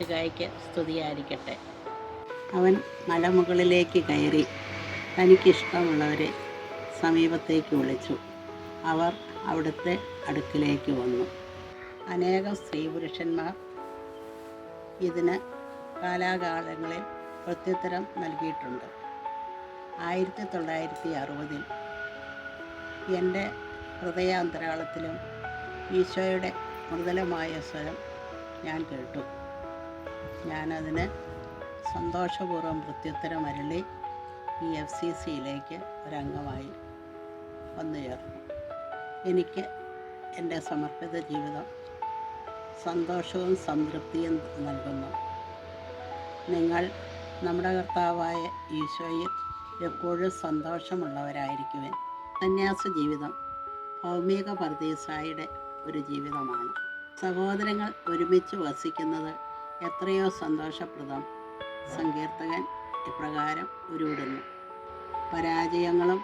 മിശിഹായ്ക്ക് സ്തുതിയായിരിക്കട്ടെ. അവൻ മലമുകളിലേക്ക് കയറി തനിക്കിഷ്ടമുള്ളവരെ സമീപത്തേക്ക് വിളിച്ചു. അവർ അവിടുത്തെ അടുക്കിലേക്ക് വന്നു. അനേകം സ്ത്രീ പുരുഷന്മാർ ഇതിന് കാലാകാലങ്ങളിൽ പ്രത്യുത്തരം നൽകിയിട്ടുണ്ട്. 1960 എൻ്റെ ഹൃദയാന്തരാളത്തിലും ഈശോയുടെ മൃദുലമായ സ്വരം ഞാൻ കേട്ടു. ഞാനതിന് സന്തോഷപൂർവ്വം പ്രത്യുത്തരം അരുളി FCCയിലേക്ക് ഒരംഗമായി വന്നുചേർന്നു. എനിക്ക് എൻ്റെ സമർപ്പിത ജീവിതം സന്തോഷവും സംതൃപ്തിയും നൽകുന്നു. നിങ്ങൾ നമ്മുടെ കർത്താവായ ഈശോയിൽ എപ്പോഴും സന്തോഷമുള്ളവരായിരിക്കുവിൻ. സന്യാസ ജീവിതം ഭൗമിക പർദീസായുടെ ഒരു ജീവിതമാണ്. സഹോദരങ്ങൾ ഒരുമിച്ച് വസിക്കുന്നത് എത്രയോ സന്തോഷപ്രദം. സങ്കീർത്തകൻ ഇപ്രകാരം ഉരുവിടുന്നു: പരാജയങ്ങളും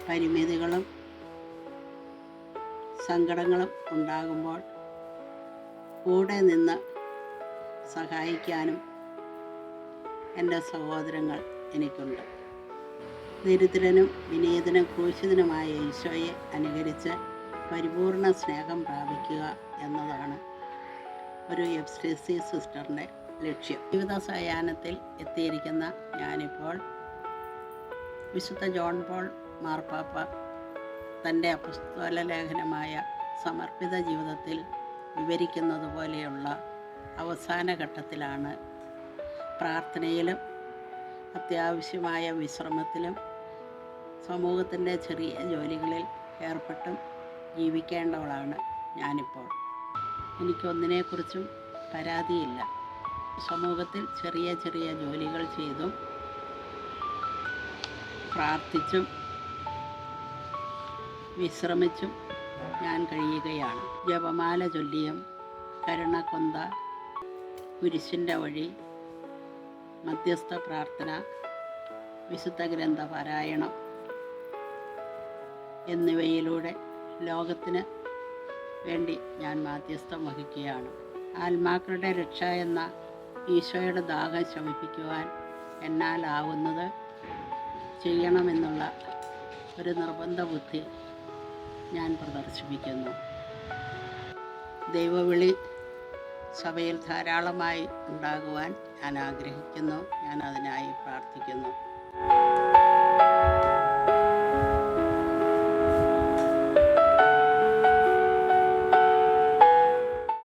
പരിമിതികളും സങ്കടങ്ങളും ഉണ്ടാകുമ്പോൾ കൂടെ നിന്ന് സഹായിക്കാനും എൻ്റെ സഹോദരങ്ങൾ എനിക്കുണ്ട്. ദരിദ്രനും വിനീതനും ക്രൂശിതനുമായ ഈശോയെ അനുകരിച്ച് പരിപൂർണ സ്നേഹം പ്രാപിക്കുക എന്നതാണ് ഒരു FCC സിസ്റ്ററിൻ്റെ ലക്ഷ്യം. ജീവിത സായാഹ്നത്തിൽ എത്തിയിരിക്കുന്ന ഞാനിപ്പോൾ വിശുദ്ധ ജോൺ പോൾ മാർപ്പാപ്പ തൻ്റെ അപ്പസ്തോല ലേഖനമായ സമർപ്പിത ജീവിതത്തിൽ വിവരിക്കുന്നത് പോലെയുള്ള അവസാന ഘട്ടത്തിലാണ്. പ്രാർത്ഥനയിലും അത്യാവശ്യമായ വിശ്രമത്തിലും സമൂഹത്തിൻ്റെ ചെറിയ ജോലികളിൽ ഏർപ്പെട്ടും ജീവിക്കേണ്ടവളാണ് ഞാനിപ്പോൾ. എനിക്കൊന്നിനെക്കുറിച്ചും പരാതിയില്ല. സമൂഹത്തിൽ ചെറിയ ചെറിയ ജോലികൾ ചെയ്തും പ്രാർത്ഥിച്ചും വിശ്രമിച്ചും ഞാൻ കഴിയുകയാണ്. ജപമാല ചൊല്ലിയും കരുണക്കൊന്ത, കുരിശിൻ്റെ വഴി, മധ്യസ്ഥ പ്രാർത്ഥന, വിശുദ്ധ ഗ്രന്ഥ പാരായണം എന്നിവയിലൂടെ ലോകത്തിന് വേണ്ടി ഞാൻ മാധ്യസ്ഥം വഹിക്കുകയാണ്. ആത്മാക്കളുടെ രക്ഷ എന്ന ഈശോയുടെ ദാഹം ശമിപ്പിക്കുവാൻ എന്നാലാവുന്നത് ചെയ്യണമെന്നുള്ള ഒരു നിർബന്ധ ബുദ്ധി ഞാൻ പ്രദർശിപ്പിക്കുന്നു. ദൈവവിളി സഭയിൽ ധാരാളമായി ഉണ്ടാകുവാൻ ഞാൻ ആഗ്രഹിക്കുന്നു. ഞാൻ അതിനായി പ്രാർത്ഥിക്കുന്നു.